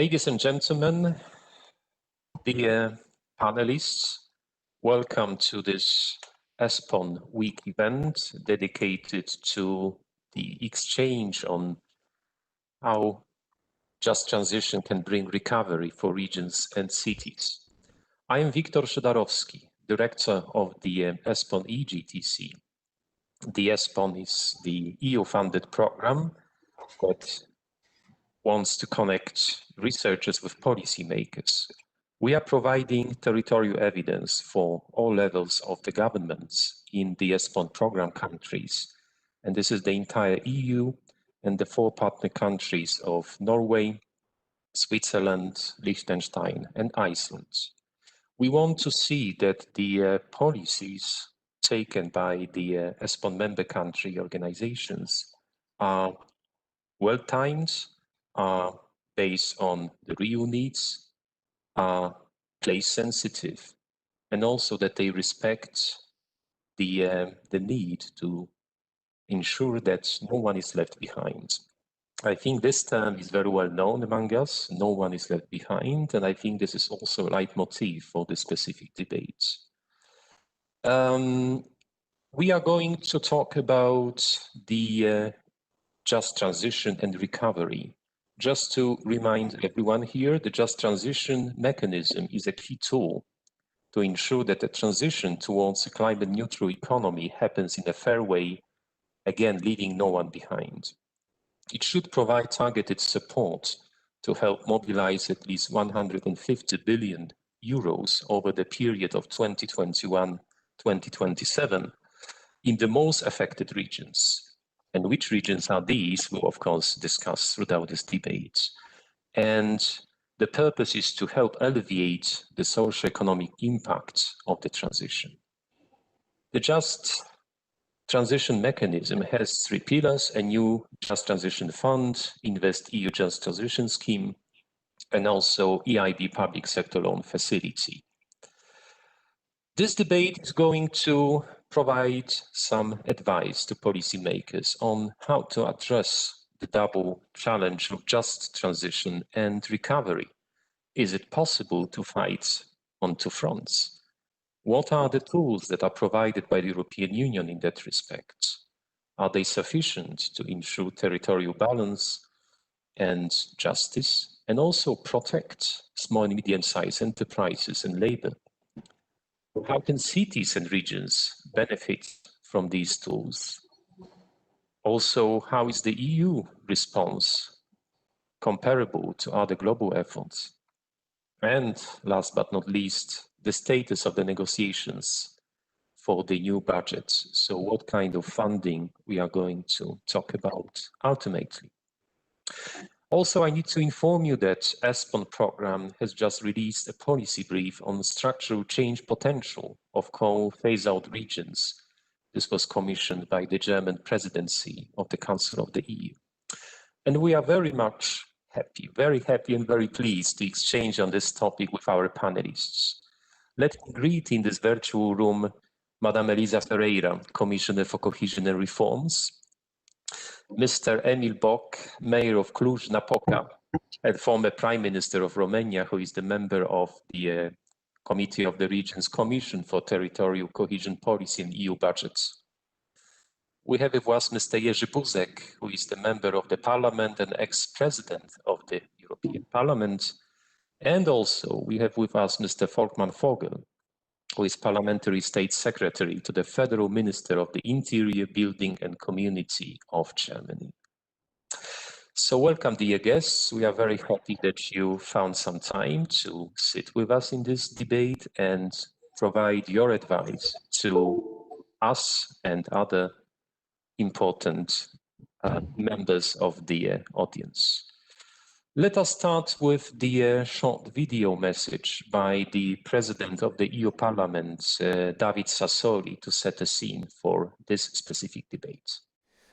Ladies and gentlemen, dear panelists, welcome to this ESPON week event dedicated to the exchange on how just transition can bring recovery for regions and cities. I am Wiktor Szydarowski, director of the ESPON EGTC. The ESPON is the EU-funded program that wants to connect researchers with policymakers. We are providing territorial evidence for all levels of the governments in the ESPON program countries. And this is the entire EU and the 4 partner countries of Norway, Switzerland, Liechtenstein, and Iceland. We want to see that the policies taken by the ESPON member country organizations are well-timed, are based on the real needs, are place-sensitive, and also that they respect the need to ensure that no one is left behind. I think this term is very well known among us. No one is left behind, and I think this is also a leitmotif for the specific debates. We are going to talk about the just transition and recovery. Just to remind everyone here, the just transition mechanism is a key tool to ensure that the transition towards a climate neutral economy happens in a fair way, again, leaving no one behind. It should provide targeted support to help mobilize at least 150 billion euros over the period of 2021-2027 in the most affected regions. And which regions are these? We'll, of course, discuss throughout this debate. And the purpose is to help alleviate the socio-economic impact of the transition. The Just Transition mechanism has 3 pillars: a new Just Transition Fund, Invest EU Just Transition Scheme, and also EIB Public Sector Loan Facility. This debate is going to provide some advice to policymakers on how to address the double challenge of just transition and recovery. Is it possible to fight on 2 fronts? What are the tools that are provided by the European Union in that respect? Are they sufficient to ensure territorial balance and justice, and also protect small and medium-sized enterprises and labor? How can cities and regions benefit from these tools? Also, how is the EU response comparable to other global efforts? And last but not least, the status of the negotiations for the new budget. So what kind of funding we are going to talk about ultimately. Also, I need to inform you that ESPON program has just released a policy brief on structural change potential of coal phase-out regions. This was commissioned by the German presidency of the Council of the EU. And we are very much happy and very pleased to exchange on this topic with our panelists. Let me greet in this virtual room Madame Elisa Ferreira, Commissioner for Cohesion and Reforms, Mr. Emil Boc, Mayor of Cluj-Napoca, and former Prime Minister of Romania, who is the member of the Committee of the Regions Commission for Territorial Cohesion Policy and EU budgets. We have with us Mr. Jerzy Buzek, who is the member of the Parliament and ex-president of the European Parliament. And also we have with us Mr. Volkmar Vogel, who is Parliamentary State Secretary to the Federal Minister of the Interior, Building and Community of Germany. So welcome, dear guests. We are very happy that you found some time to sit with us in this debate and provide your advice to us and other important members of the audience. Let us start with the short video message by the President of the EU Parliament, David Sassoli, to set the scene for this specific debate.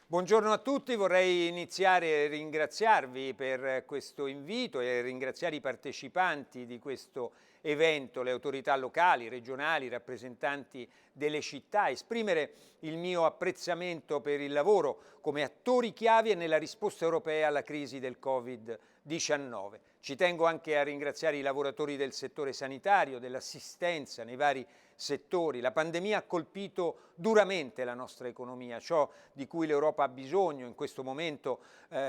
Buongiorno a tutti, vorrei iniziare a ringraziarvi per questo invito e ringraziare i partecipanti di questo evento, le autorità locali, regionali, i rappresentanti delle città, esprimere il mio apprezzamento per il lavoro come attori chiavi nella risposta europea alla crisi del Covid-19. Covid-19. Ci tengo anche a ringraziare i lavoratori del settore sanitario, dell'assistenza nei vari settori. La pandemia ha colpito duramente la nostra economia, ciò di cui l'Europa ha bisogno in questo momento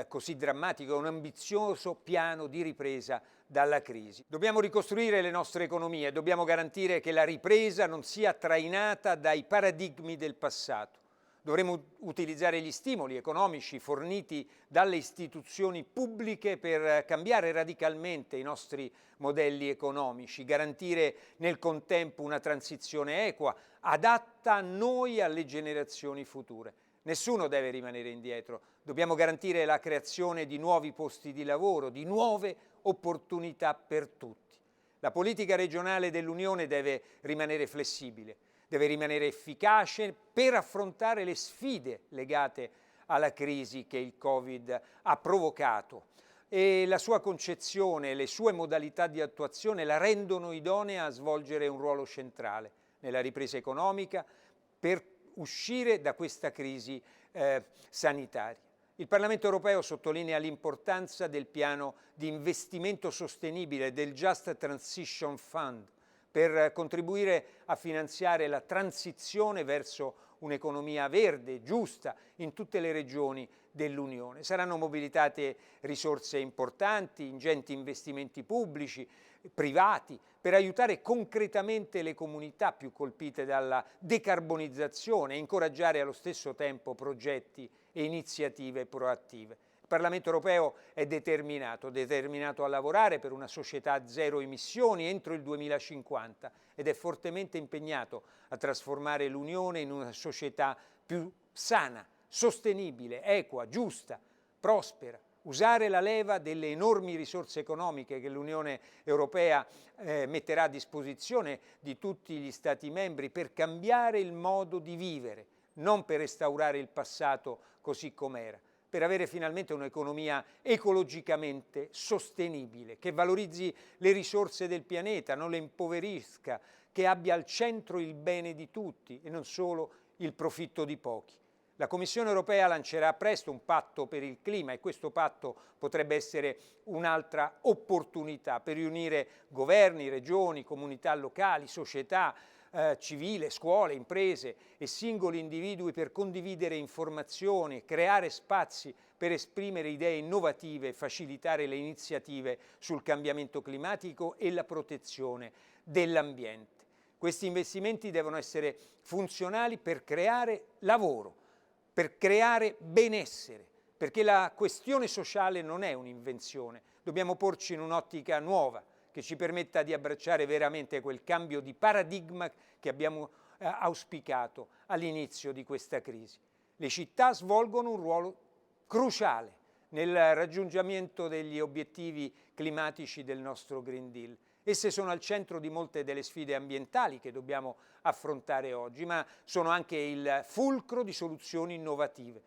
così drammatico è un ambizioso piano di ripresa dalla crisi. Dobbiamo ricostruire le nostre economie, dobbiamo garantire che la ripresa non sia trainata dai paradigmi del passato. Dovremo utilizzare gli stimoli economici forniti dalle istituzioni pubbliche per cambiare radicalmente i nostri modelli economici, garantire nel contempo una transizione equa, adatta a noi e alle generazioni future. Nessuno deve rimanere indietro, dobbiamo garantire la creazione di nuovi posti di lavoro, di nuove opportunità per tutti. La politica regionale dell'Unione deve rimanere flessibile, deve rimanere efficace per affrontare le sfide legate alla crisi che il Covid ha provocato e la sua concezione, le sue modalità di attuazione la rendono idonea a svolgere un ruolo centrale nella ripresa economica per uscire da questa crisi sanitaria. Il Parlamento europeo sottolinea l'importanza del piano di investimento sostenibile del Just Transition Fund per contribuire a finanziare la transizione verso un'economia verde, giusta, in tutte le regioni dell'Unione. Saranno mobilitate risorse importanti, ingenti investimenti pubblici, privati, per aiutare concretamente le comunità più colpite dalla decarbonizzazione e incoraggiare allo stesso tempo progetti e iniziative proattive. Il Parlamento europeo è determinato a lavorare per una società a zero emissioni entro il 2050 ed è fortemente impegnato a trasformare l'Unione in una società più sana, sostenibile, equa, giusta, prospera. Usare la leva delle enormi risorse economiche che l'Unione Europea metterà a disposizione di tutti gli Stati membri per cambiare il modo di vivere, non per restaurare il passato così com'era, per avere finalmente un'economia ecologicamente sostenibile, che valorizzi le risorse del pianeta, non le impoverisca, che abbia al centro il bene di tutti e non solo il profitto di pochi. La Commissione europea lancerà presto un patto per il clima e questo patto potrebbe essere un'altra opportunità per riunire governi, regioni, comunità locali, società civile, scuole, imprese e singoli individui per condividere informazioni, creare spazi per esprimere idee innovative e facilitare le iniziative sul cambiamento climatico e la protezione dell'ambiente. Questi investimenti devono essere funzionali per creare lavoro, per creare benessere, perché la questione sociale non è un'invenzione, dobbiamo porci in un'ottica nuova che ci permetta di abbracciare veramente quel cambio di paradigma che abbiamo auspicato all'inizio di questa crisi. Le città svolgono un ruolo cruciale nel raggiungimento degli obiettivi climatici del nostro Green Deal. Esse sono al centro di molte delle sfide ambientali che dobbiamo affrontare oggi, ma sono anche il fulcro di soluzioni innovative.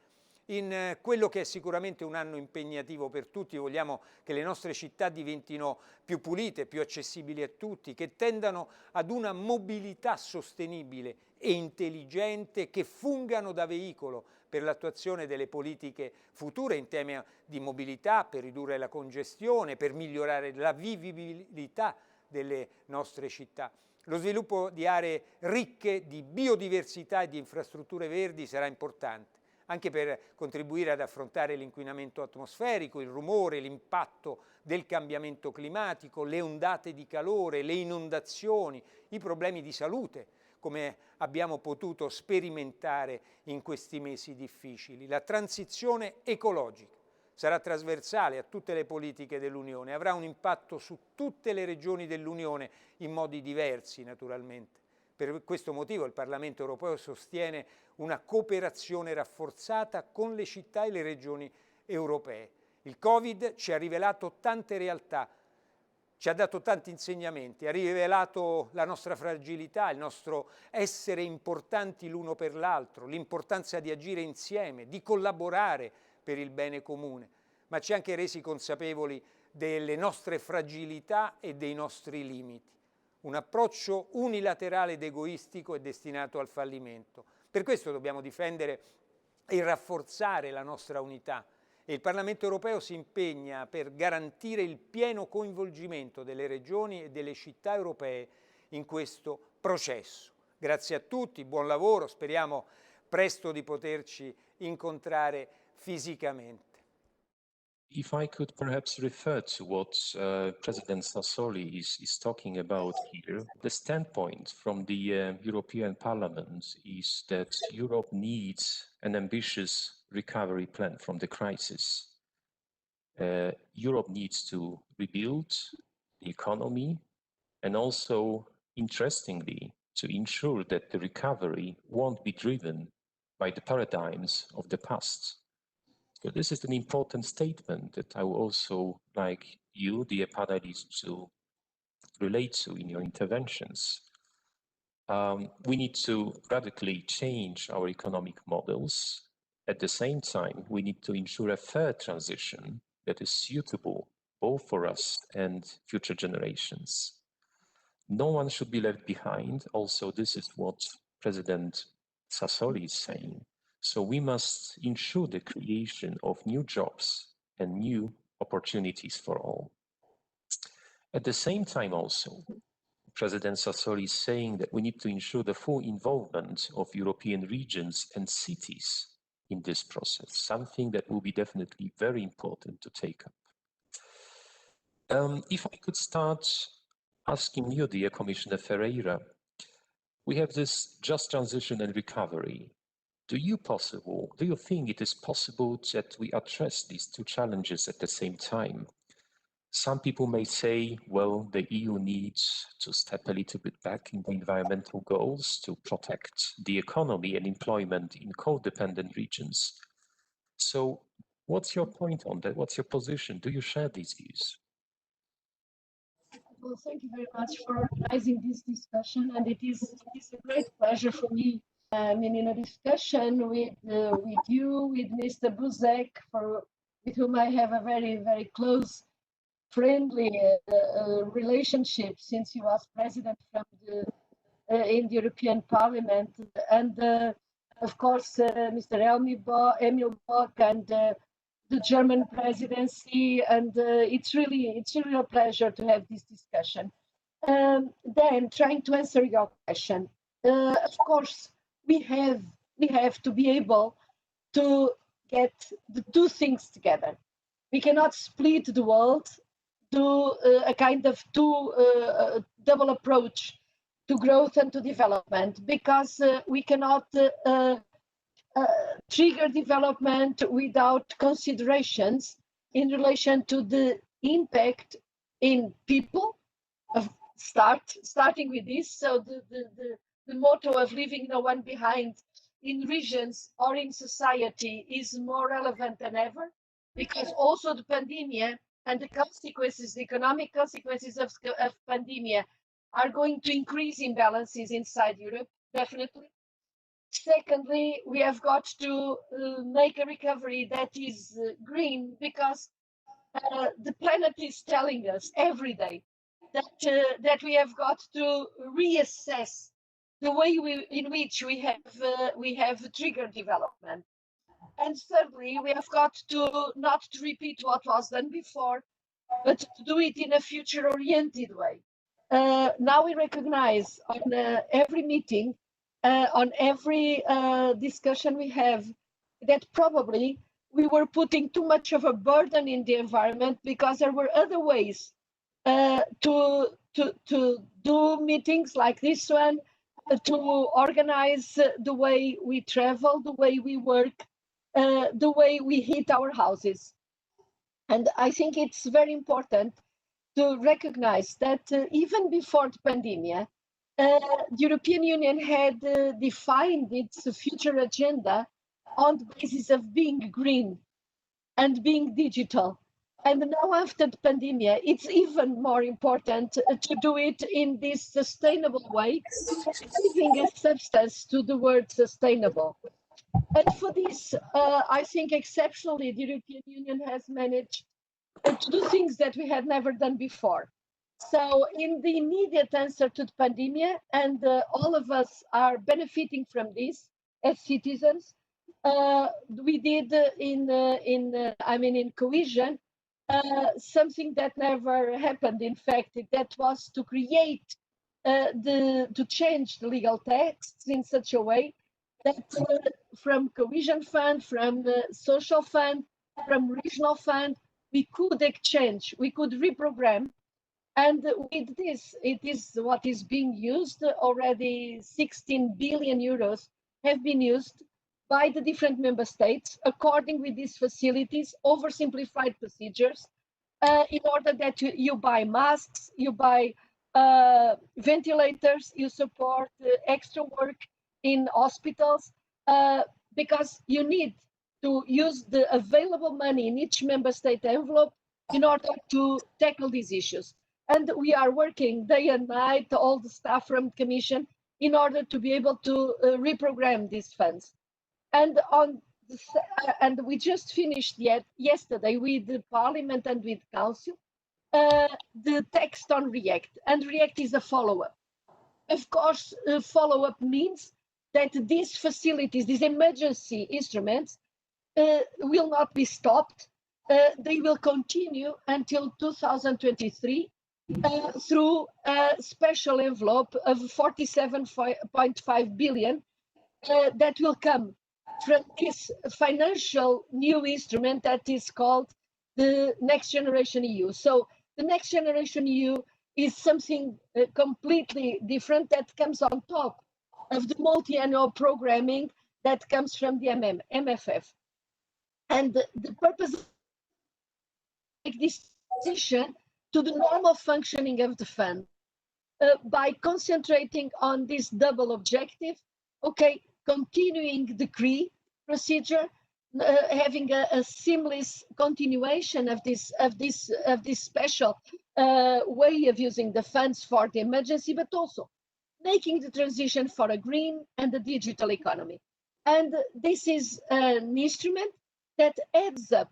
In quello che è sicuramente un anno impegnativo per tutti, vogliamo che le nostre città diventino più pulite, più accessibili a tutti, che tendano ad una mobilità sostenibile e intelligente, che fungano da veicolo per l'attuazione delle politiche future in tema di mobilità, per ridurre la congestione, per migliorare la vivibilità delle nostre città. Lo sviluppo di aree ricche di biodiversità e di infrastrutture verdi sarà importante, anche per contribuire ad affrontare l'inquinamento atmosferico, il rumore, l'impatto del cambiamento climatico, le ondate di calore, le inondazioni, i problemi di salute, come abbiamo potuto sperimentare in questi mesi difficili. La transizione ecologica sarà trasversale a tutte le politiche dell'Unione, avrà un impatto su tutte le regioni dell'Unione in modi diversi naturalmente. Per questo motivo il Parlamento europeo sostiene una cooperazione rafforzata con le città e le regioni europee. Il Covid ci ha rivelato tante realtà, ci ha dato tanti insegnamenti, ha rivelato la nostra fragilità, il nostro essere importanti l'uno per l'altro, l'importanza di agire insieme, di collaborare per il bene comune, ma ci ha anche resi consapevoli delle nostre fragilità e dei nostri limiti. Un approccio unilaterale ed egoistico è destinato al fallimento. Per questo dobbiamo difendere e rafforzare la nostra unità e il Parlamento europeo si impegna per garantire il pieno coinvolgimento delle regioni e delle città europee in questo processo. Grazie a tutti, buon lavoro, speriamo presto di poterci incontrare fisicamente. If I could perhaps refer to what President Sassoli is talking about here, the standpoint from the European Parliament is that Europe needs an ambitious recovery plan from the crisis. Europe needs to rebuild the economy and also, interestingly, to ensure that the recovery won't be driven by the paradigms of the past. So this is an important statement that I would also like you, dear panelists, to relate to in your interventions. We need to radically change our economic models. At the same time, we need to ensure a fair transition that is suitable both for us and future generations. No one should be left behind. Also, this is what President Sassoli is saying. So we must ensure the creation of new jobs and new opportunities for all. At the same time also, President Sassoli is saying that we need to ensure the full involvement of European regions and cities in this process, something that will be definitely very important to take up. If I could start asking you, dear Commissioner Ferreira, we have this just transition and recovery. Do you think it is possible that we address these two challenges at the same time? Some people may say, well, the EU needs to step a little bit back in the environmental goals to protect the economy and employment in coal-dependent regions. So what's your point on that? What's your position? Do you share these views? Well, thank you very much for organizing this discussion, and it is a great pleasure for me. In a discussion with you, with Mr. Buzek, with whom I have a very, very close, friendly relationship since he was president in the European Parliament, and of course Mr. Emil Bock and the German presidency, and it's really a pleasure to have this discussion. Then, trying to answer your question, of course, we have to be able to get the two things together. We cannot split the world, do a kind of double approach to growth and to development, because we cannot trigger development without considerations in relation to the impact in people, starting with this. So the motto of leaving no one behind in regions or in society is more relevant than ever, because also the pandemic and the consequences, the economic consequences of pandemic are going to increase imbalances inside Europe, definitely. Secondly, we have got to make a recovery that is green, because the planet is telling us every day that we have got to reassess the way in which we have triggered development. And thirdly, we have got to not to repeat what was done before, but to do it in a future-oriented way. Now we recognize on every meeting, on every discussion we have, that probably we were putting too much of a burden in the environment, because there were other ways to do meetings like this one, to organize the way we travel, the way we work, the way we heat our houses. And I think it's very important to recognize that even before the pandemic, the European Union had defined its future agenda on the basis of being green and being digital. And now after the pandemic, it's even more important to do it in this sustainable way, giving a substance to the word sustainable. And for this, I think exceptionally, the European Union has managed to do things that we had never done before. So in the immediate answer to the pandemic, and all of us are benefiting from this as citizens, we did in Cohesion something that never happened. In fact, that was to create to change the legal texts in such a way that from Cohesion Fund, from the Social Fund, from Regional Fund, we could exchange, we could reprogram. And with this, it is what is being used already. 16 billion euros have been used by the different member states according with these facilities, oversimplified procedures, in order that you buy masks, you buy ventilators, you support extra work in hospitals, because you need to use the available money in each member state envelope in order to tackle these issues. And we are working day and night, all the staff from the Commission, in order to be able to reprogram these funds. And we just finished yesterday with the Parliament and with Council the text on REACT, and REACT is a follow-up. Of course, follow-up means that these facilities, these emergency instruments, will not be stopped. They will continue until 2023 through a special envelope of 47.5 billion that will come from this financial new instrument that is called the Next Generation EU. So the Next Generation EU is something completely different that comes on top of the multi-annual programming that comes from the MFF. And the purpose of this transition to the normal functioning of the fund by concentrating on this double objective, okay, continuing the decree procedure, having a seamless continuation of this special way of using the funds for the emergency, but also making the transition for a green and a digital economy. And this is an instrument that adds up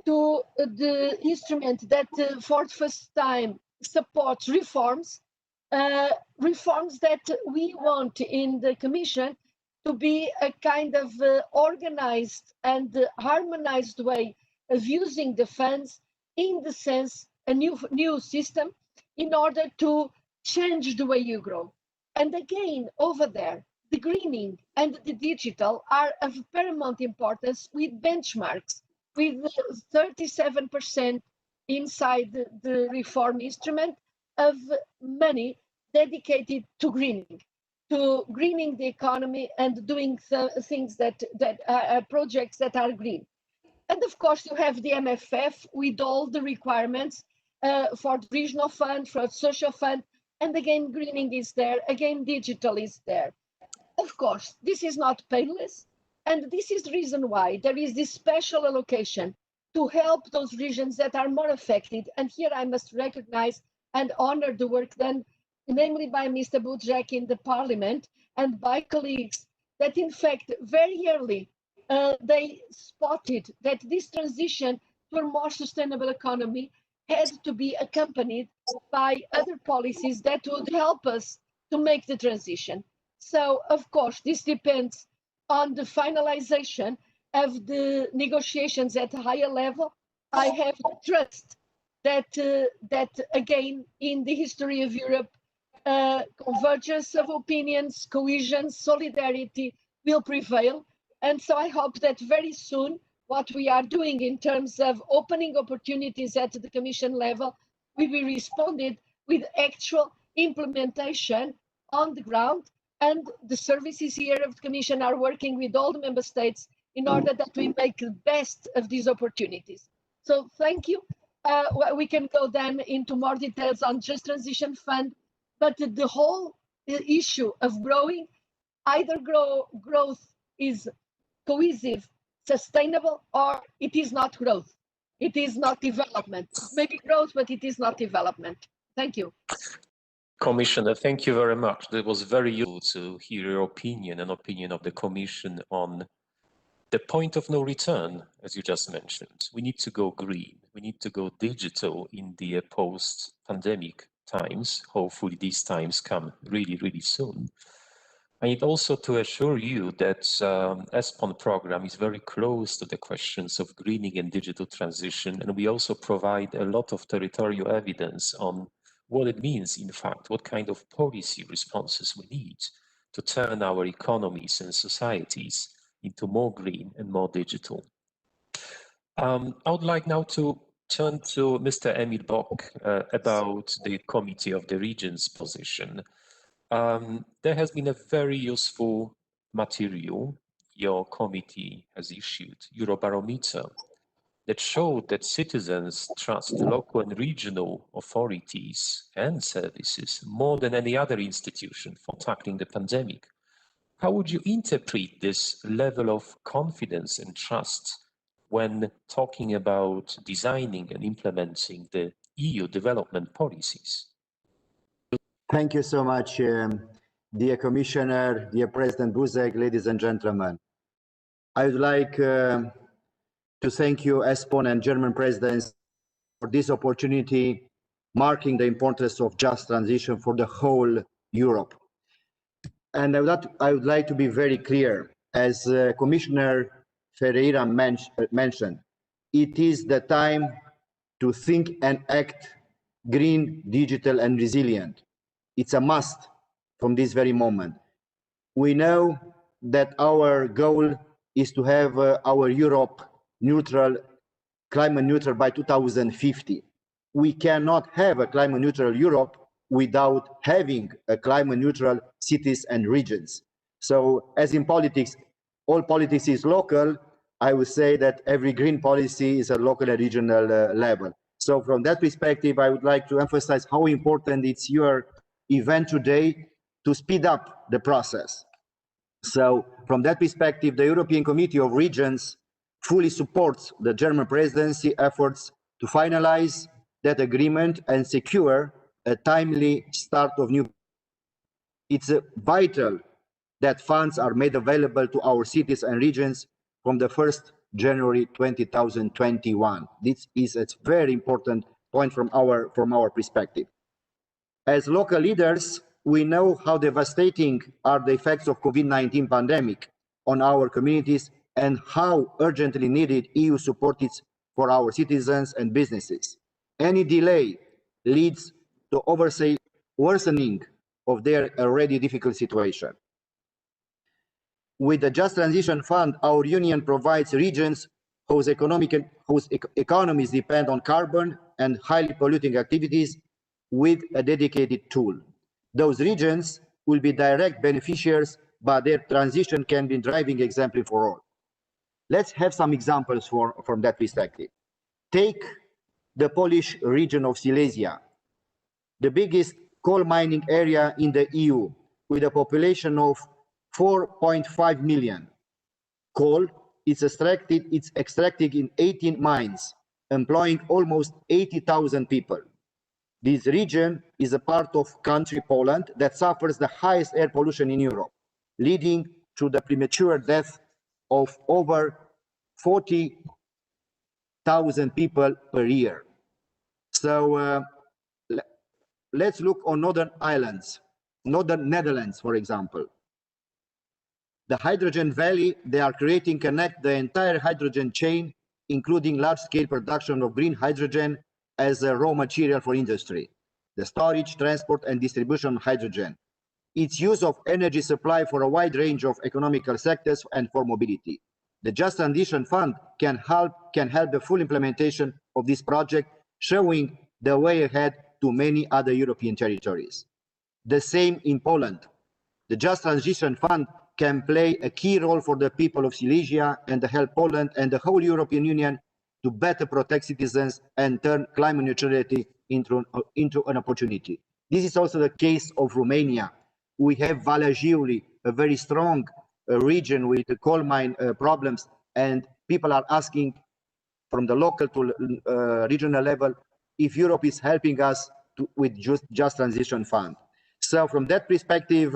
to the instrument that for the first time supports reforms, reforms that we want in the Commission to be a kind of organized and harmonized way of using the funds, in the sense a new system in order to change the way you grow. And again, over there, the greening and the digital are of paramount importance, with benchmarks, with 37% inside the reform instrument of money dedicated to greening the economy and doing things that are projects that are green. And of course, you have the MFF with all the requirements for the regional fund, for the social fund, and again, greening is there, again, digital is there. Of course, this is not painless, and this is the reason why there is this special allocation to help those regions that are more affected. And here I must recognize and honor the work done, namely by Mr. Buzek in the Parliament and by colleagues, that in fact very early they spotted that this transition to a more sustainable economy had to be accompanied by other policies that would help us to make the transition. So, of course, this depends on the finalization of the negotiations at a higher level. I have trust that, again, in the history of Europe, convergence of opinions, cohesion, solidarity will prevail. And so I hope that very soon, what we are doing in terms of opening opportunities at the Commission level will be responded with actual implementation on the ground. And the services here of the Commission are working with all the member states in order that we make the best of these opportunities. So thank you. We can go then into more details on Just Transition Fund, but the whole issue of growing, either growth is cohesive, sustainable, or it is not growth. It is not development. Maybe growth, but it is not development. Thank you. Commissioner, thank you very much. That was very useful to hear your opinion and opinion of the Commission on the point of no return, as you just mentioned. We need to go green. We need to go digital in the post-pandemic times. Hopefully these times come really, really soon. I need also to assure you that ESPON program is very close to the questions of greening and digital transition, and we also provide a lot of territorial evidence on what it means, in fact, what kind of policy responses we need to turn our economies and societies into more green and more digital. I would like now to turn to Mr. Emil Bock about the Committee of the Regions position. There has been a very useful material your committee has issued, Eurobarometer, that showed that citizens trust local and regional authorities and services more than any other institution for tackling the pandemic. How would you interpret this level of confidence and trust when talking about designing and implementing the EU development policies? Thank you so much, dear Commissioner, dear President Buzek, ladies and gentlemen. I would like to thank you, ESPON and German presidents, for this opportunity, marking the importance of just transition for the whole Europe. And I would like to be very clear, as Commissioner Ferreira mentioned, it is the time to think and act green, digital, and resilient. It's a must from this very moment. We know that our goal is to have our Europe neutral, climate neutral by 2050. We cannot have a climate neutral Europe without having a climate neutral cities and regions. So as in politics, all politics is local, I would say that every green policy is at local and regional level. So from that perspective, I would like to emphasize how important it's your event today to speed up the process. So from that perspective, the European Committee of Regions fully supports the German presidency efforts to finalize that agreement and secure a timely start of new. It's vital that funds are made available to our cities and regions from the 1st January 2021. This is a very important point from our perspective. As local leaders, we know how devastating are the effects of COVID-19 pandemic on our communities and how urgently needed EU support is for our citizens and businesses. Any delay leads to worsening of their already difficult situation. With the Just Transition Fund, our union provides regions whose economies depend on carbon and highly polluting activities with a dedicated tool. Those regions will be direct beneficiaries, but their transition can be a driving example for all. Let's have some examples from that perspective. Take the Polish region of Silesia, the biggest coal mining area in the EU, with a population of 4.5 million. Coal is extracted in 18 mines, employing almost 80,000 people. This region is a part of country Poland that suffers the highest air pollution in Europe, leading to the premature death of over 40,000 people per year. So let's look on northern islands, northern Netherlands, for example. The Hydrogen Valley, they are connect the entire hydrogen chain, including large-scale production of green hydrogen as a raw material for industry, the storage, transport, and distribution of hydrogen, its use of energy supply for a wide range of economical sectors and for mobility. The Just Transition Fund can help the full implementation of this project, showing the way ahead to many other European territories. The same in Poland. The Just Transition Fund can play a key role for the people of Silesia and to help Poland and the whole European Union to better protect citizens and turn climate neutrality into an opportunity. This is also the case of Romania. We have Valea Jiului, a very strong region with the coal mine problems, and people are asking from the local to regional level if Europe is helping us with Just Transition Fund. So from that perspective,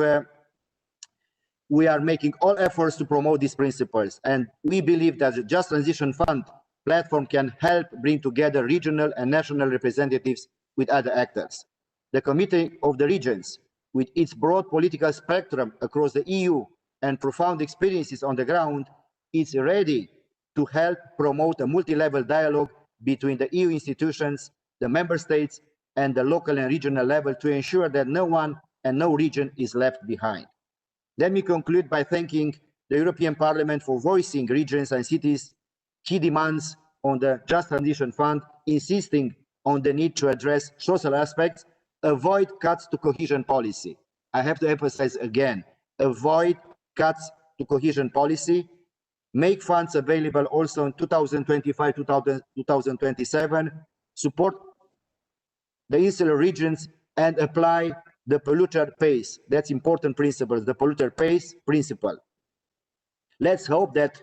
we are making all efforts to promote these principles, and we believe that the Just Transition Fund platform can help bring together regional and national representatives with other actors. The Committee of the Regions with its broad political spectrum across the EU and profound experiences on the ground, is ready to help promote a multi-level dialogue between the EU institutions, the member states, and the local and regional level to ensure that no one and no region is left behind. Let me conclude by thanking the European Parliament for voicing regions and cities' key demands on the Just Transition Fund, insisting on the need to address social aspects, avoid cuts to cohesion policy. I have to emphasize again, avoid cuts to cohesion policy, make funds available also in 2025-2027, support the insular regions, and apply the polluter pays. That's important principle, the polluter pays principle. Let's hope that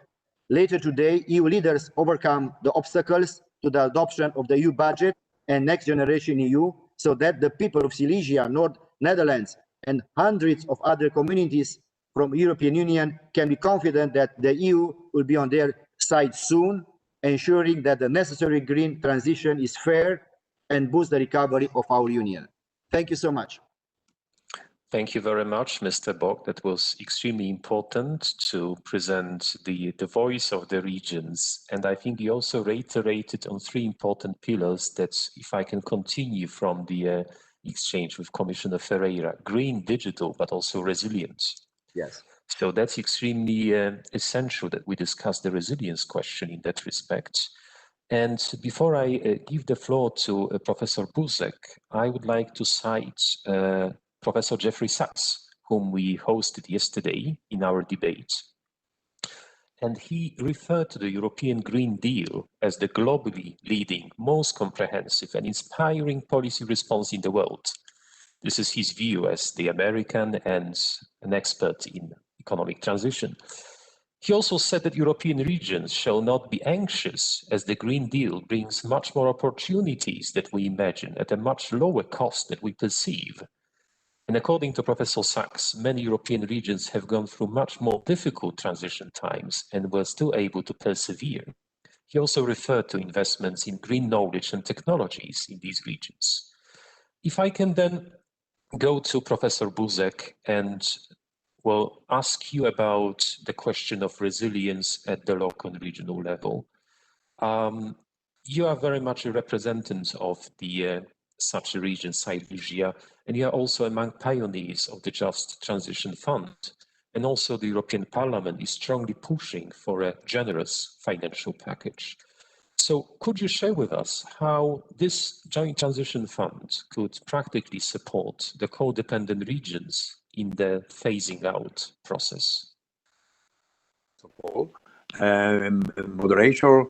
later today, EU leaders overcome the obstacles to the adoption of the EU budget and Next Generation EU, so that the people of Silesia, North Netherlands, and hundreds of other communities from the European Union can be confident that the EU will be on their side soon, ensuring that the necessary green transition is fair and boosts the recovery of our Union. Thank you so much. Thank you very much, Mr. Bock. That was extremely important to present the voice of the regions. And I think you also reiterated on three important pillars that, if I can continue from the exchange with Commissioner Ferreira, green, digital, but also resilience. Yes. So that's extremely essential that we discuss the resilience question in that respect. And before I give the floor to Professor Buzek, I would like to cite Professor Jeffrey Sachs, whom we hosted yesterday in our debate. And he referred to the European Green Deal as the globally leading, most comprehensive and inspiring policy response in the world. This is his view as the American and an expert in economic transition. He also said that European regions shall not be anxious, as the Green Deal brings much more opportunities that we imagine at a much lower cost that we perceive. And according to Professor Sachs, many European regions have gone through much more difficult transition times and were still able to persevere. He also referred to investments in green knowledge and technologies in these regions. If I can then go to Professor Buzek and ask you about the question of resilience at the local and regional level. You are very much a representative of the such a region, Silesia, and you are also among pioneers of the Just Transition Fund. And also the European Parliament is strongly pushing for a generous financial package. So could you share with us how this Joint Transition Fund could practically support the co-dependent regions in the phasing out process? Moderator,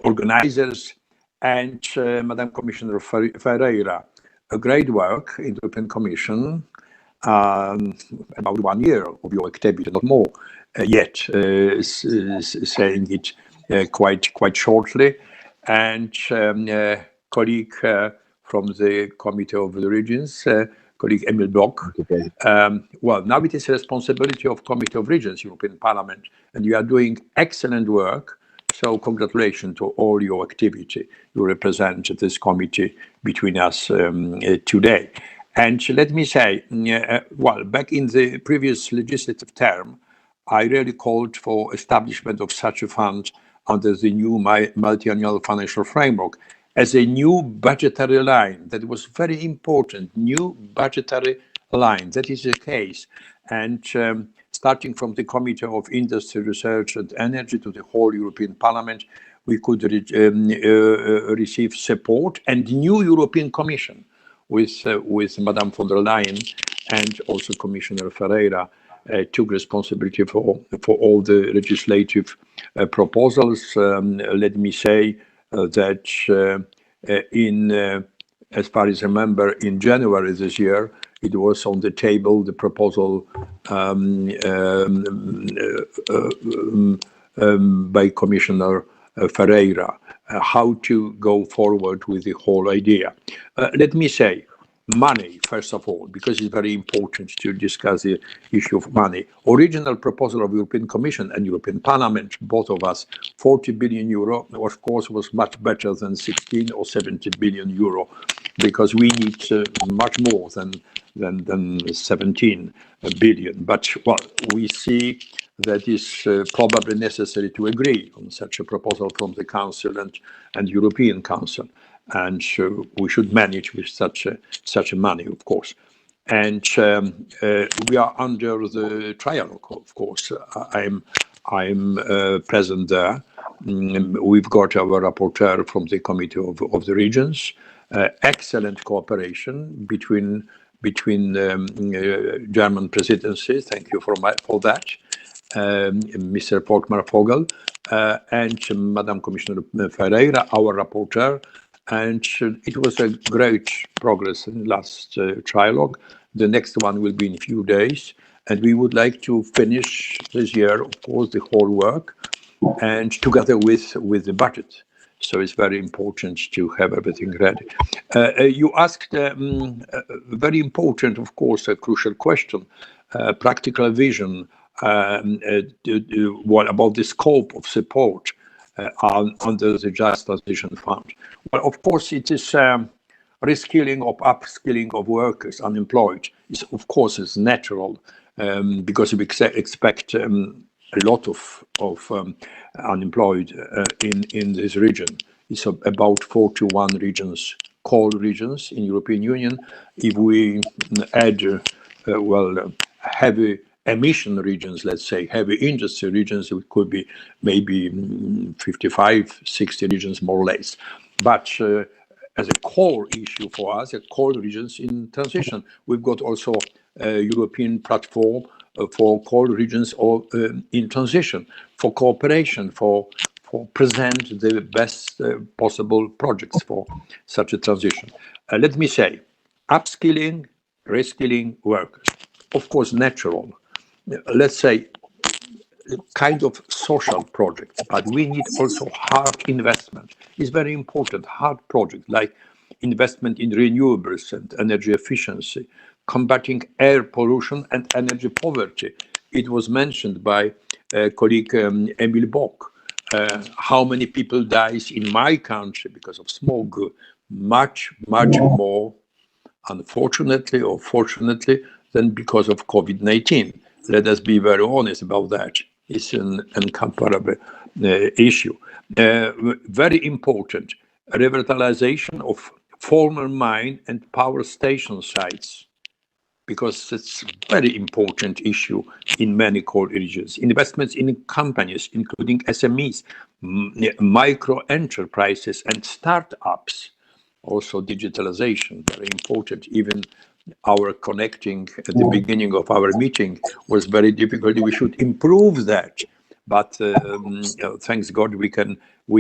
organizers, and Madam Commissioner Ferreira, a great work in the European Commission, about 1 year of your activity, not more yet, saying it quite shortly, and colleague from the Committee of the Regions, colleague Emil Bock. Okay. Well, now it is a responsibility of Committee of Regions, European Parliament, and you are doing excellent work. So congratulations to all your activity. You represent this committee between us today. And let me say, well, back in the previous legislative term, I really called for establishment of such a fund under the new multi-annual financial framework as a new budgetary line. That was very important, new budgetary line. That is the case. And starting from the Committee of Industry, Research and Energy to the whole European Parliament, we could receive support, and new European Commission with Madame von der Leyen and also Commissioner Ferreira took responsibility for all the legislative proposals. Let me say that as far as I remember, in January this year, it was on the table, the proposal by Commissioner Ferreira, how to go forward with the whole idea. Let me say, money, first of all, because it's very important to discuss the issue of money. Original proposal of European Commission and European Parliament, both of us, 40 billion euro, of course, was much better than 16 or 17 billion euro, because we need much more than than 17 billion. But well, we see that it's probably necessary to agree on such a proposal from the Council and European Council, and we should manage with such a money, of course. And we are under the trialogue, of course. I'm present there. We've got our rapporteur from the Committee of the Regions. Excellent cooperation between German presidency. Thank you for that. Mr. Volkmar Vogel and Madam Commissioner Ferreira, our rapporteur. And it was a great progress in the last trialogue. The next one will be in a few days. And we would like to finish this year, of course, the whole work, and together with the budget. So it's very important to have everything ready. You asked a very important, of course, a crucial question, practical vision. What about the scope of support under the Just Transition Fund? Well, of course, it is reskilling or upskilling of workers unemployed. Of course, it's natural because we expect a lot of unemployed in this region. It's about 41 regions, coal regions in European Union. If we add, heavy emission regions, let's say heavy industry regions, it could be maybe 55, 60 regions more or less. But as a core issue for us, coal regions in transition, we've got also a European platform for coal regions in transition, for cooperation, for present the best possible projects for such a transition. Let me say, upskilling, reskilling workers, of course, natural. Let's say, kind of social projects, but we need also hard investment. It's very important, hard projects like investment in renewables and energy efficiency, combating air pollution and energy poverty. It was mentioned by colleague Emil Bock. How many people dies in my country because of smog? Much more, unfortunately or fortunately, than because of COVID-19. Let us be very honest about that. It's an incomparable issue. Very important, revitalization of former mine and power station sites, because it's a very important issue in many coal regions. Investments in companies, including SMEs, micro enterprises and startups. Also digitalization, very important. Even our connecting at the beginning of our meeting was very difficult. We should improve that. But thanks God, we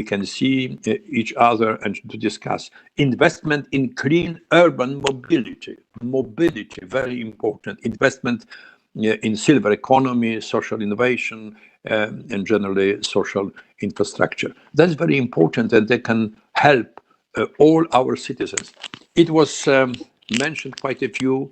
can see each other and to discuss. Investment in clean urban mobility. Mobility, very important. Investment in silver economy, social innovation, and generally social infrastructure. That's very important, and they can help all our citizens. It was mentioned quite a few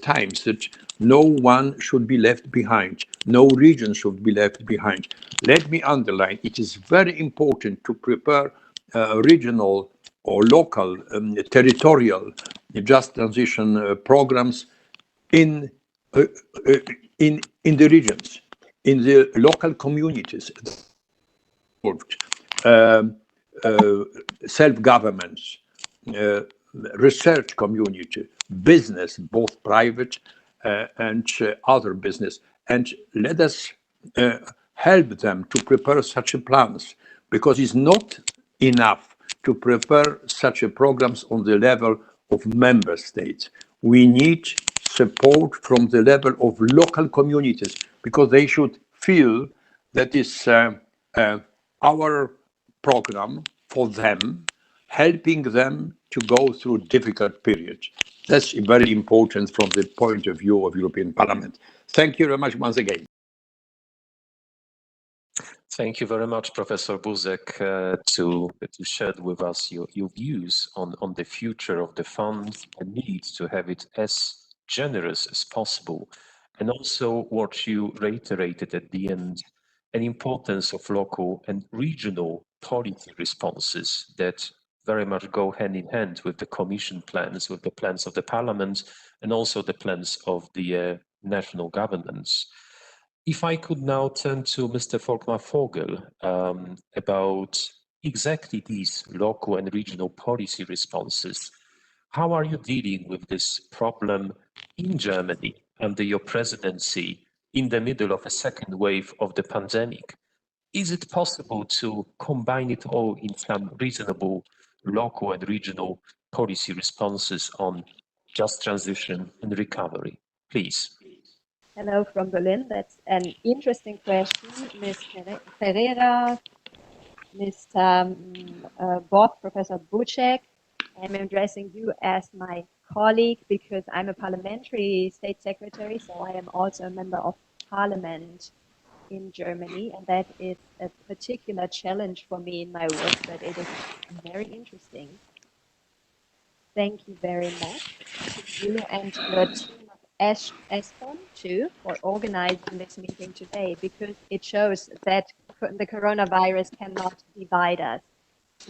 times that no one should be left behind. No region should be left behind. Let me underline, it is very important to prepare regional or local, territorial just transition programs in the regions, in the local communities, self-governments, research community, business, both private and other business. And let us help them to prepare such plans, because it's not enough to prepare such programs on the level of member states. We need support from the level of local communities, because they should feel that is our program for them, helping them to go through difficult periods. That's very important from the point of view of European Parliament. Thank you very much once again. Thank you very much, Professor Buzek, to share with us your views on the future of the fund, the need to have it as generous as possible, and also what you reiterated at the end, an importance of local and regional policy responses that very much go hand in hand with the Commission plans, with the plans of the Parliament, and also the plans of the national governments. If I could now turn to Mr. Volkmar Vogel about exactly these local and regional policy responses. How are you dealing with this problem in Germany under your presidency in the middle of a second wave of the pandemic? Is it possible to combine it all in some reasonable local and regional policy responses on just transition and recovery? Please. Hello from Berlin. That's an interesting question. Ms. Ferreira, Mr. Bob, Professor Buzek. I'm addressing you as my colleague because I'm a parliamentary state secretary, so I am also a member of parliament in Germany, and that is a particular challenge for me in my work, but it is very interesting. Thank you very much to you and your team of ESPON too for organizing this meeting today, because it shows that the coronavirus cannot divide us.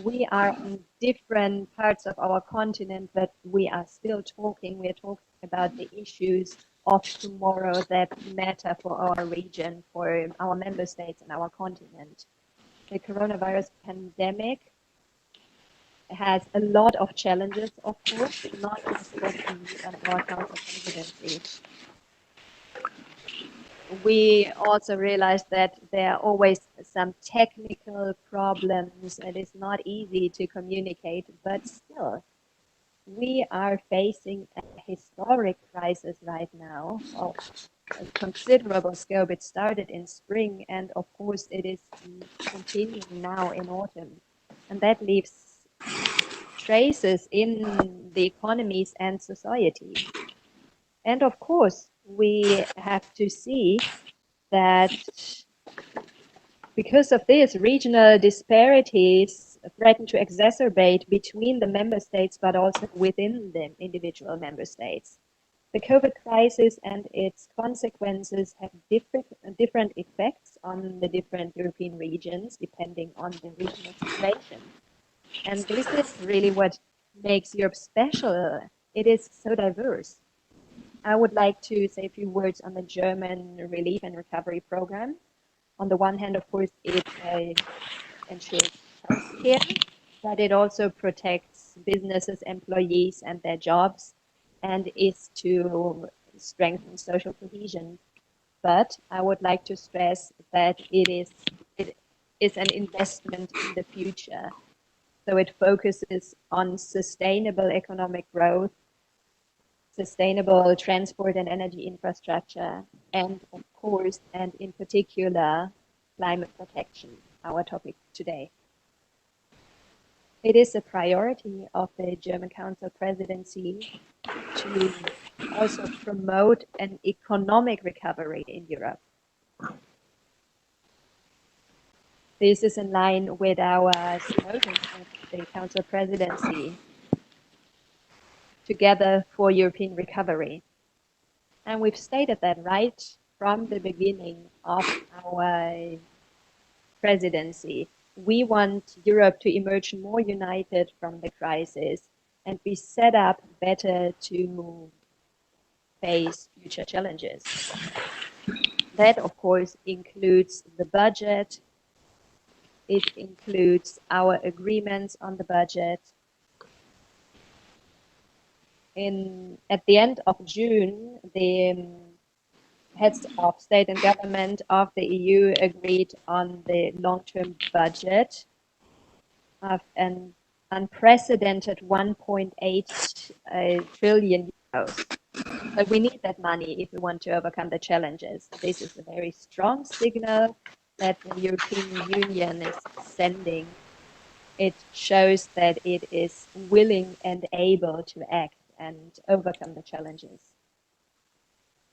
We are in different parts of our continent, but we are still talking. We are talking about the issues of tomorrow that matter for our region, for our member states and our continent. The coronavirus pandemic has a lot of challenges, of course, not just for the EU and our Council presidency. We also realize that there are always some technical problems and it's not easy to communicate, but still, we are facing a historic crisis right now of a considerable scope. It started in spring and of course it is continuing now in autumn. And that leaves traces in the economies and society. And of course, we have to see that because of this, regional disparities threaten to exacerbate between the member states, but also within the individual member states. The COVID crisis and its consequences have different effects on the different European regions, depending on the regional situation. And this is really what makes Europe special. It is so diverse. I would like to say a few words on the German relief and recovery program. On the one hand, of course, it ensures healthcare, but it also protects businesses, employees, and their jobs, and is to strengthen social cohesion. But I would like to stress that it is an investment in the future. So it focuses on sustainable economic growth, sustainable transport and energy infrastructure, and of course, and in particular, climate protection, our topic today. It is a priority of the German Council presidency to also promote an economic recovery in Europe. This is in line with our slogan of the Council presidency, Together for European Recovery. And we've stated that right from the beginning of our presidency. We want Europe to emerge more united from the crisis and be set up better to face future challenges. That, of course, includes the budget. It includes our agreements on the budget. At the end of June, the heads of state and government of the EU agreed on the long-term budget of an unprecedented 1.8 trillion euros. But we need that money if we want to overcome the challenges. This is a very strong signal that the European Union is sending. It shows that it is willing and able to act and overcome the challenges.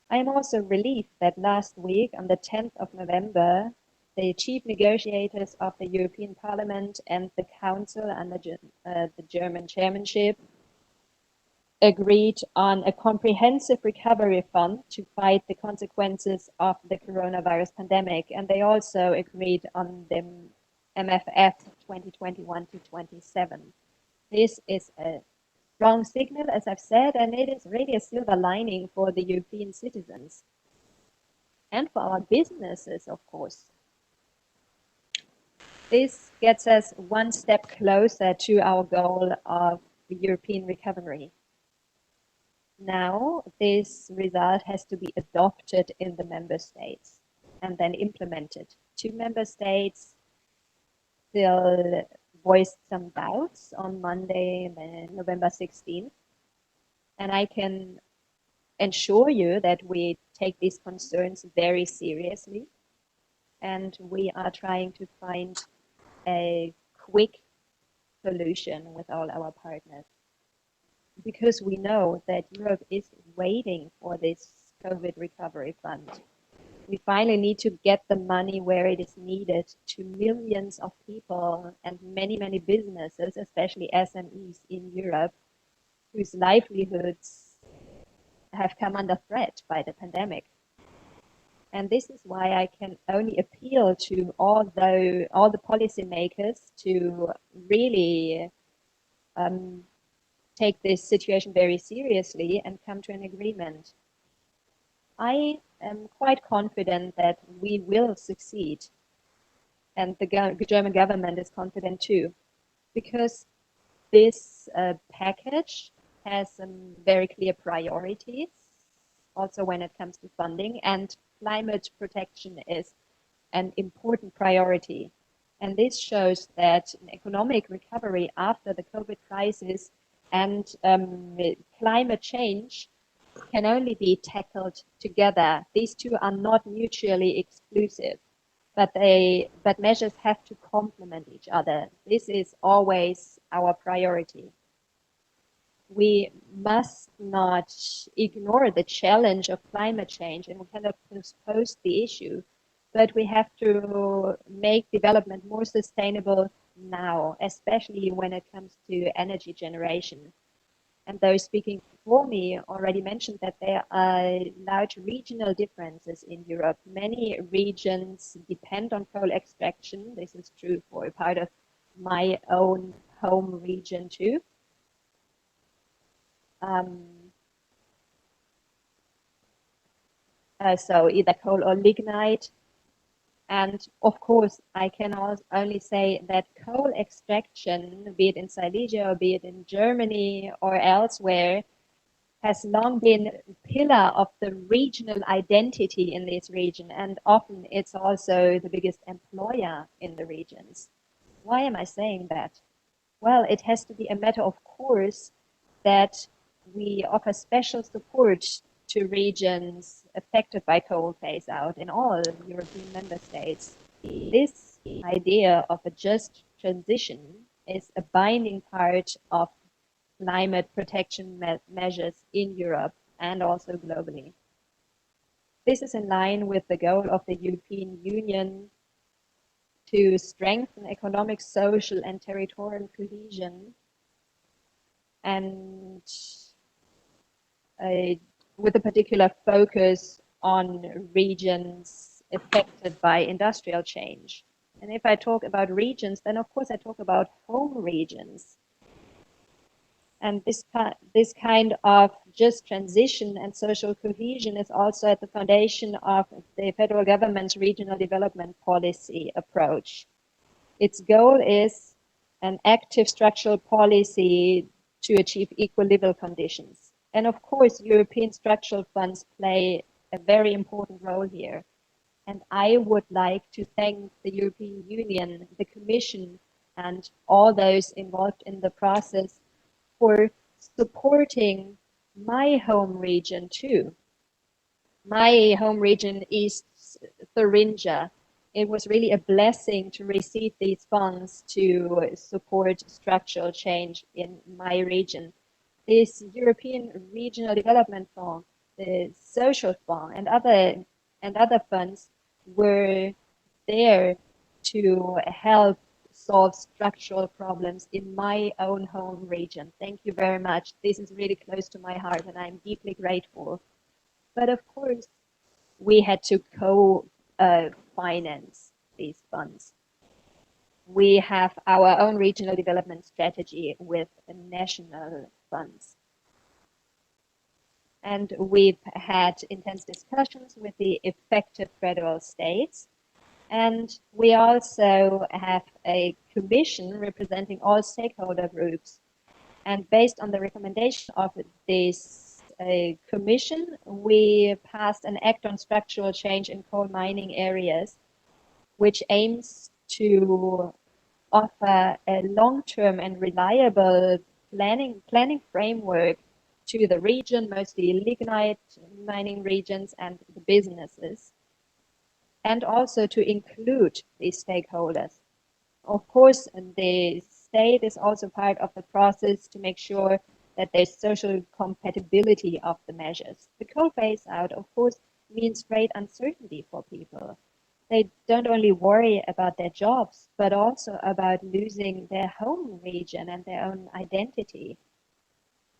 I am also relieved that last week, on the 10th of November, the chief negotiators of the European Parliament and the Council under the German chairmanship agreed on a comprehensive recovery fund to fight the consequences of the coronavirus pandemic. And they also agreed on the MFF 2021 to 27. This is a strong signal, as I've said, and it is really a silver lining for the European citizens and for our businesses, of course. This gets us one step closer to our goal of European recovery. Now, this result has to be adopted in the member states and then implemented. 2 member states still voiced some doubts on Monday, November 16th. And I can ensure you that we take these concerns very seriously. And we are trying to find a quick solution with all our partners. Because we know that Europe is waiting for this COVID recovery fund. We finally need to get the money where it is needed to millions of people and many, many businesses, especially SMEs in Europe, whose livelihoods have come under threat by the pandemic. And this is why I can only appeal to all the policymakers to really take this situation very seriously and come to an agreement. I am quite confident that we will succeed, and the German government is confident too, because this package has some very clear priorities, also when it comes to funding, and climate protection is an important priority. And this shows that an economic recovery after the COVID crisis and climate change can only be tackled together. These two are not mutually exclusive, but measures have to complement each other. This is always our priority. We must not ignore the challenge of climate change, and we cannot postpone the issue, but we have to make development more sustainable now, especially when it comes to energy generation. And those speaking before me already mentioned that there are large regional differences in Europe. Many regions depend on coal extraction. This is true for a part of my own home region too. So either coal or lignite. And of course, I can only say that coal extraction, be it in Silesia or be it in Germany or elsewhere, has long been a pillar of the regional identity in this region. And often it's also the biggest employer in the regions. Why am I saying that? Well, it has to be a matter of course that we offer special support to regions affected by coal phase out in all European member states. This idea of a just transition is a binding part of climate protection measures in Europe and also globally. This is in line with the goal of the European Union to strengthen economic, social, and territorial cohesion, and with a particular focus on regions affected by industrial change. And if I talk about regions, then of course I talk about home regions. And this kind of just transition and social cohesion is also at the foundation of the federal government's regional development policy approach. Its goal is an active structural policy to achieve equilibrium conditions. And of course, European structural funds play a very important role here. And I would like to thank the European Union, the Commission, and all those involved in the process for supporting my home region too. My home region is Thuringia. It was really a blessing to receive these funds to support structural change in my region. This European Regional Development Fund, the Social Fund, and other funds were there to help solve structural problems in my own home region. Thank you very much. This is really close to my heart and I'm deeply grateful. But of course, we had to co-finance these funds. we have our own regional development strategy with national funds. And we've had intense discussions with the affected federal states. And we also have a commission representing all stakeholder groups. And based on the recommendation of this commission, we passed an act on structural change in coal mining areas, which aims to offer a long-term and reliable planning framework to the region, mostly lignite mining regions and the businesses, and also to include these stakeholders. Of course, the state is also part of the process to make sure that there's social compatibility of the measures. The coal phase out, of course, means great uncertainty for people. They don't only worry about their jobs, but also about losing their home region and their own identity.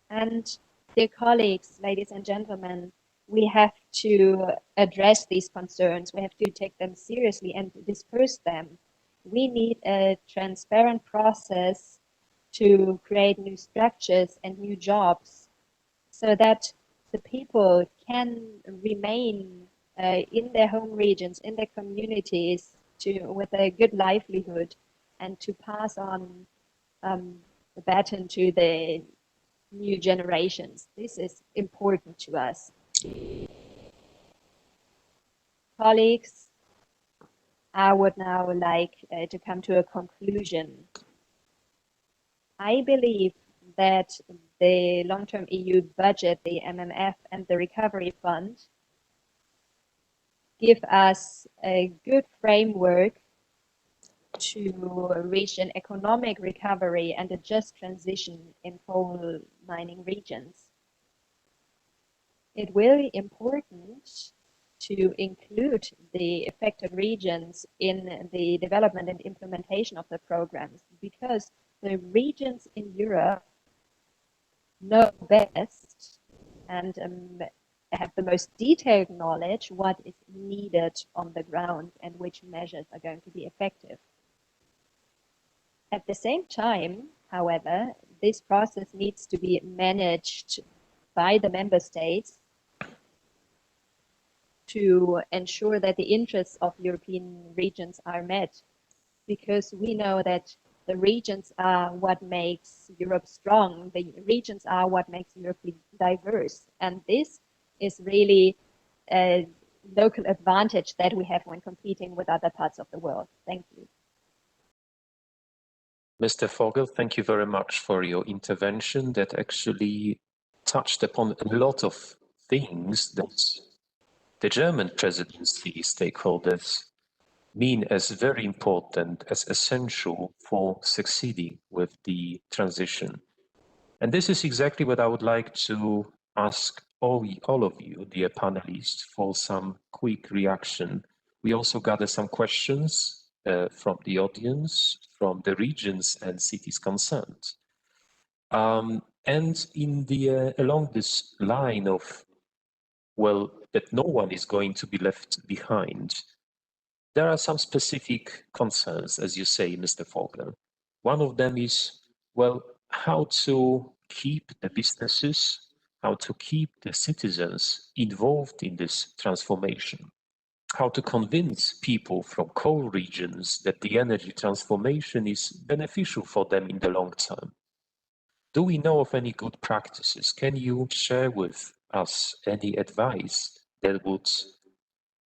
And dear colleagues, ladies and gentlemen, we have to address these concerns. We have to take them seriously and disperse them. We need a transparent process to create new structures and new jobs so that the people can remain in their home regions, in their communities, with a good livelihood, and to pass on the baton to the new generations. This is important to us. Colleagues, I would now like to come to a conclusion. I believe that the long-term EU budget, the MMF, and the Recovery Fund give us a good framework to reach an economic recovery and a just transition in coal mining regions. It will be important to include the affected regions in the development and implementation of the programs, because the regions in Europe know best and have the most detailed knowledge what is needed on the ground and which measures are going to be effective. At the same time, however, this process needs to be managed by the member states to ensure that the interests of European regions are met, because we know that the regions are what makes Europe strong. The regions are what makes Europe diverse. And this is really a local advantage that we have when competing with other parts of the world. Thank you. Mr. Vogel, thank you very much for your intervention that actually touched upon a lot of things that the German presidency stakeholders mean as very important, as essential for succeeding with the transition. And this is exactly what I would like to ask all of you, dear panelists, for some quick reaction. We also gather some questions from the audience, from the regions and cities concerned. And in the along this line of, well, that no one is going to be left behind, there are some specific concerns, as you say, Mr. Vogel. One of them is, well, how to keep the businesses, how to keep the citizens involved in this transformation, how to convince people from coal regions that the energy transformation is beneficial for them in the long term. Do we know of any good practices? Can you share with us any advice that would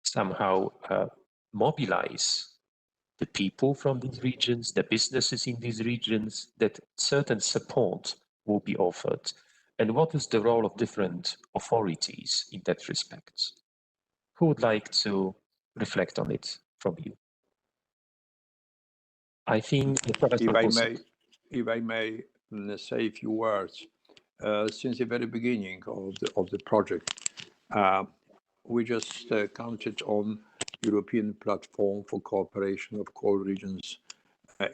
somehow mobilize the people from these regions, the businesses in these regions, that certain support will be offered? And what is the role of different authorities in that respect? Who would like to reflect on it from you? I think if I may say a few words. Since the very beginning of the project, we just counted on European platform for cooperation of coal regions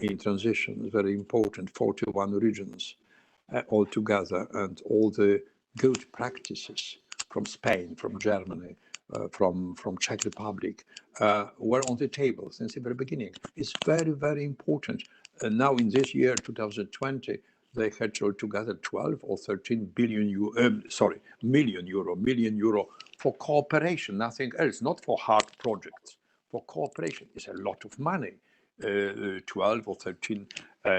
in transition. Very important, 41 regions altogether, and all the good practices from Spain, from Germany, from Czech Republic were on the table since the very beginning. It's very, very important. Now in this year, 2020, they had altogether 12 or 13 million euro for cooperation, nothing else, not for hard projects, for cooperation. It's a lot of money, 12 or 13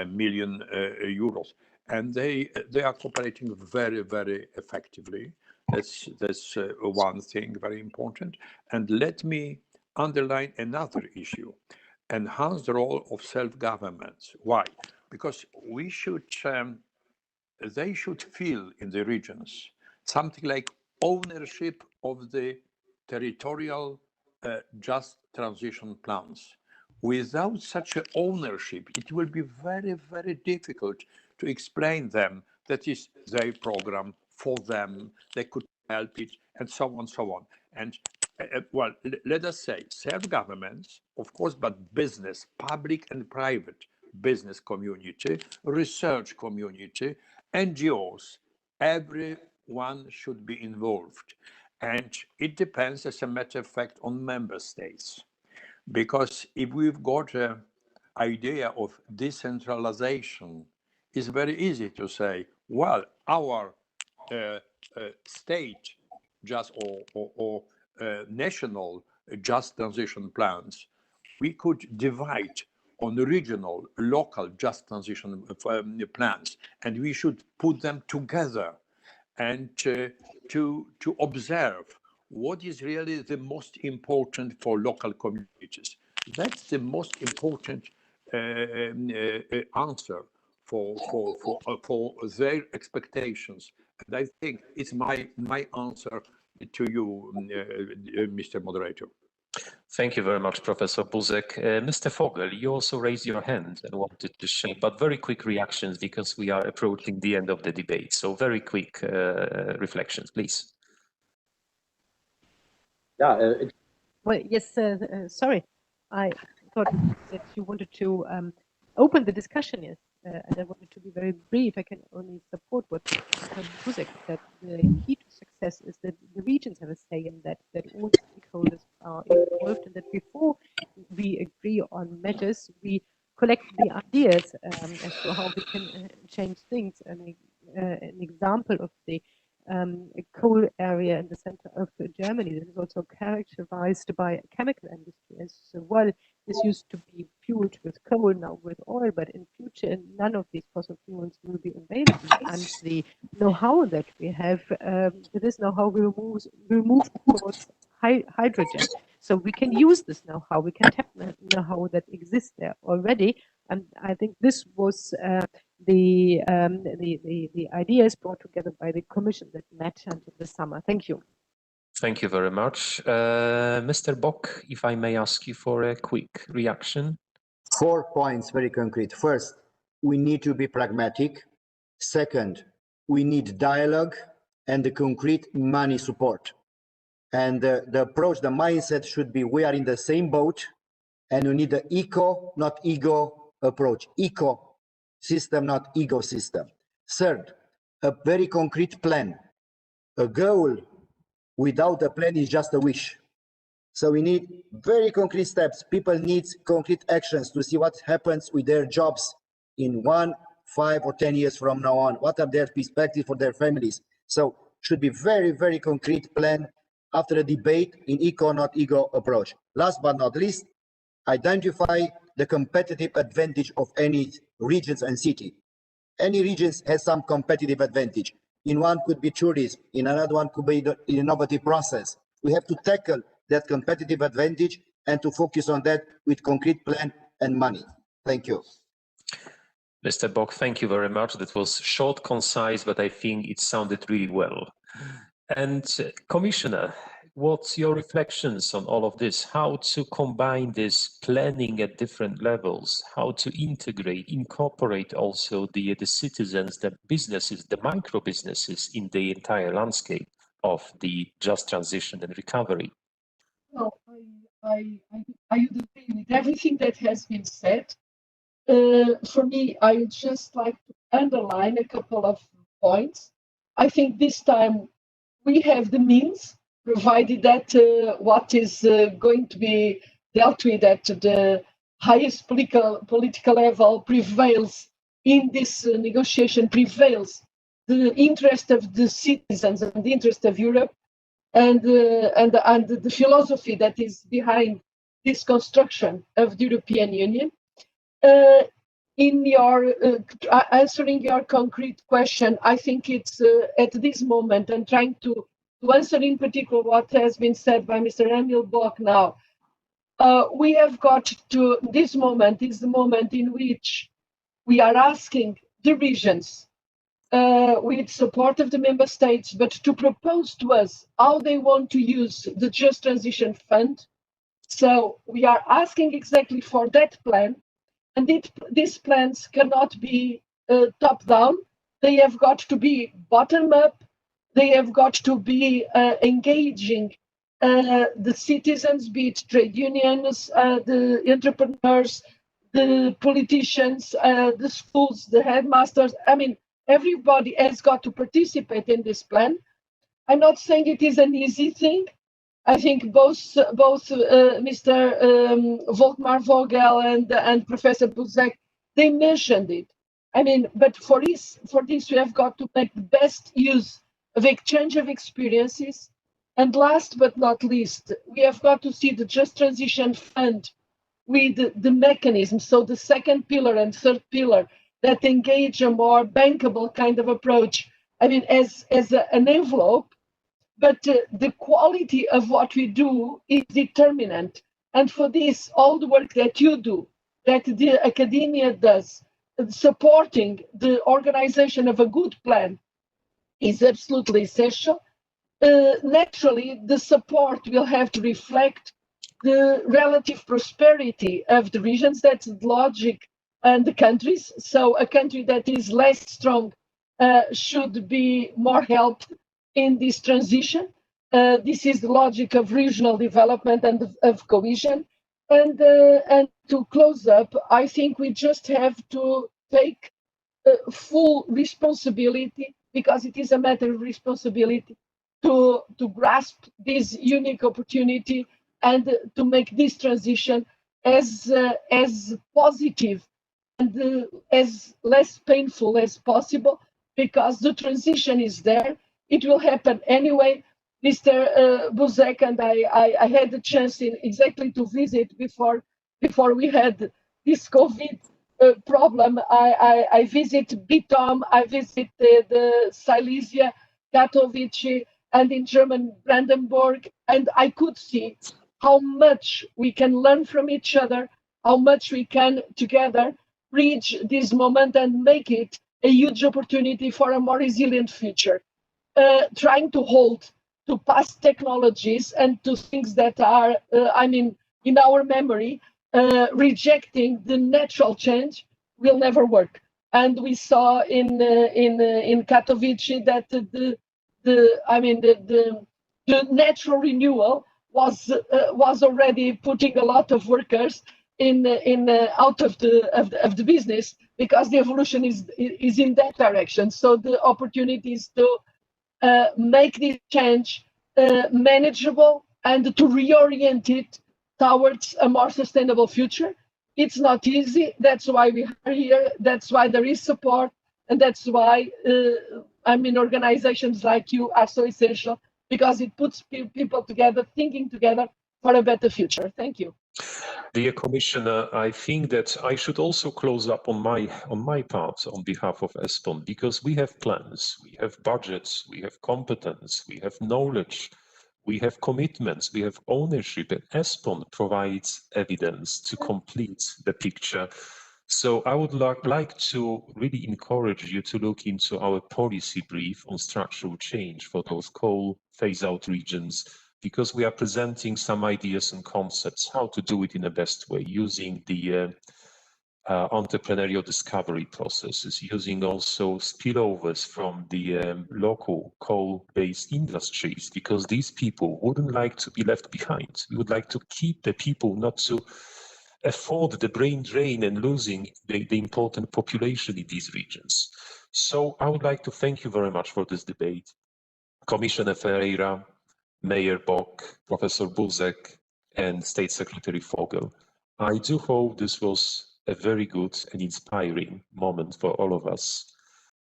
million euros. And they are cooperating very, very effectively. That's one thing very important. And let me underline another issue: enhance the role of self-governments. Why? Because they should feel in the regions something like ownership of the territorial just transition plans. Without such an ownership, it will be very, very difficult to explain them that is their program for them, they could help it, and so on, so on. And well, let us say self-governments, of course, but business, public and private business community, research community, NGOs, everyone should be involved. And it depends, as a matter of fact, on member states. Because if we've got an idea of decentralization, it's very easy to say, well, our state just or national just transition plans, we could divide on regional, local just transition plans, and we should put them together and to observe what is really the most important for local communities. That's the most important answer for their expectations. And I think it's my answer to you, Mr. Moderator. Thank you very much, Professor Buzek. Mr. Vogel, you also raised your hand and wanted to share, but very quick reactions because we are approaching the end of the debate. So very quick reflections, please. Yeah. Well, yes, sorry. I thought that you wanted to open the discussion, yes, and I wanted to be very brief. I can only support what Buzek said. The key to success is that the regions have a say in that all stakeholders are involved, and that before we agree on measures, we collect the ideas as to how we can change things. And an example of the coal area in the center of Germany that is also characterized by a chemical industry as well. This used to be fueled with coal, now with oil, but in future none of these fossil fuels will be available. And the know-how that we have, this know-how will move towards hydrogen. So we can use this know-how, we can tap know-how that exists there already. And I think this was the ideas brought together by the commission that met until the summer. Thank you. Thank you very much. Mr. Bock, if I may ask you for a quick reaction. 4 points, very concrete. First, we need to be pragmatic. Second, we need dialogue and the concrete money support. And the approach, the mindset should be, we are in the same boat and we need the eco, not ego approach. Eco system, not ego system. Third, a very concrete plan. A goal without a plan is just a wish. So we need very concrete steps. People need concrete actions to see what happens with their jobs in 1, 5 or 10 years from now on. What are their perspectives for their families? So should be very, very concrete plan after a debate in eco, not ego approach. Last but not least, identify the competitive advantage of any regions and city. Any regions has some competitive advantage. In one could be tourism, in another one could be the innovative process. We have to tackle that competitive advantage and to focus on that with concrete plan and money. Thank you. Mr. Bock, thank you very much. That was short, concise, but I think it sounded really well. And Commissioner, what's your reflections on all of this? How to combine this planning at different levels? How to integrate, incorporate also the citizens, the businesses, the micro businesses in the entire landscape of the just transition and recovery? Well, I would agree with everything that has been said. For me, I would just like to underline a couple of points. I think this time we have the means provided that what is going to be dealt with at the highest political level prevails in this negotiation, prevails the interest of the citizens and the interest of Europe, and the philosophy that is behind this construction of the European Union. In your answering your concrete question, I think it's at this moment, and trying to answer in particular what has been said by Mr. Emil Bock now, we have got to, this moment is the moment in which we are asking the regions, with support of the member states, but to propose to us how they want to use the Just Transition Fund. So we are asking exactly for that plan, and these plans cannot be top-down. They have got to be bottom-up. They have got to be engaging the citizens, be it trade unions, the entrepreneurs, the politicians, the schools, the headmasters. I mean, everybody has got to participate in this plan. I'm not saying it is an easy thing. I think both Mr. Volkmar, Vogel and Professor Buzek, they mentioned it. I mean, but for this we have got to make the best use of exchange of experiences. And last but not least, we have got to see the Just Transition Fund with the mechanism, so the second pillar and third pillar, that engage a more bankable kind of approach. I mean, as an envelope, but the quality of what we do is determinant. And for this, all the work that you do, that the academia does, supporting the organization of a good plan is absolutely essential. Naturally, the support will have to reflect the relative prosperity of the regions. That's the logic, and the countries. So a country that is less strong should be more helped in this transition. This is the logic of regional development and of cohesion. And to close up, I think we just have to take full responsibility, because it is a matter of responsibility, to grasp this unique opportunity and to make this transition as positive and as less painful as possible, because the transition is there. It will happen anyway. Mr. Buzek and I had the chance exactly to visit before we had this COVID problem. I visit Bitom, I visit the Silesia, Katowice, and in German Brandenburg, and I could see how much we can learn from each other, how much we can together reach this moment and make it a huge opportunity for a more resilient future. Trying to hold to past technologies and to things that are, in our memory, rejecting the natural change will never work. And we saw in Katowice that the natural renewal was already putting a lot of workers out of the business, because the evolution is in that direction. So the opportunity is to make this change manageable and to reorient it towards a more sustainable future. It's not easy. That's why we are here. That's why there is support, and that's why organizations like you are so essential, because it puts people together, thinking together for a better future. Thank you. Dear Commissioner, I think that I should also close up on my part on behalf of ESPON, because we have plans, we have budgets, we have competence, we have knowledge, we have commitments, we have ownership, and ESPON provides evidence to complete the picture. So I would like to really encourage you to look into our policy brief on structural change for those coal phase-out regions, because we are presenting some ideas and concepts how to do it in the best way, using the entrepreneurial discovery processes, using also spillovers from the local coal-based industries, because these people wouldn't like to be left behind. We would like to keep the people, not to afford the brain drain and losing the important population in these regions. So I would like to thank you very much for this debate. Commissioner Ferreira, Mayor Bock, Professor Buzek, and State Secretary Vogel. I do hope this was a very good and inspiring moment for all of us.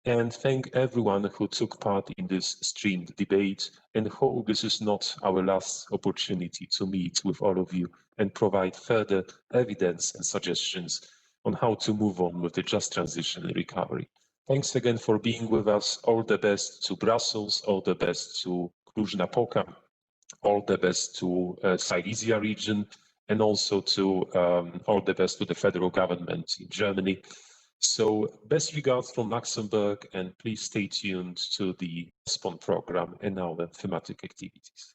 And thank everyone who took part in this streamed debate, and hope this is not our last opportunity to meet with all of you and provide further evidence and suggestions on how to move on with the just transition and recovery. Thanks again for being with us. All the best to Brussels, all the best to Cluj-Napoca, all the best to Silesia region, and also to all the best to the federal government in Germany. So best regards from Luxembourg, and please stay tuned to the ESPON program and our thematic activities.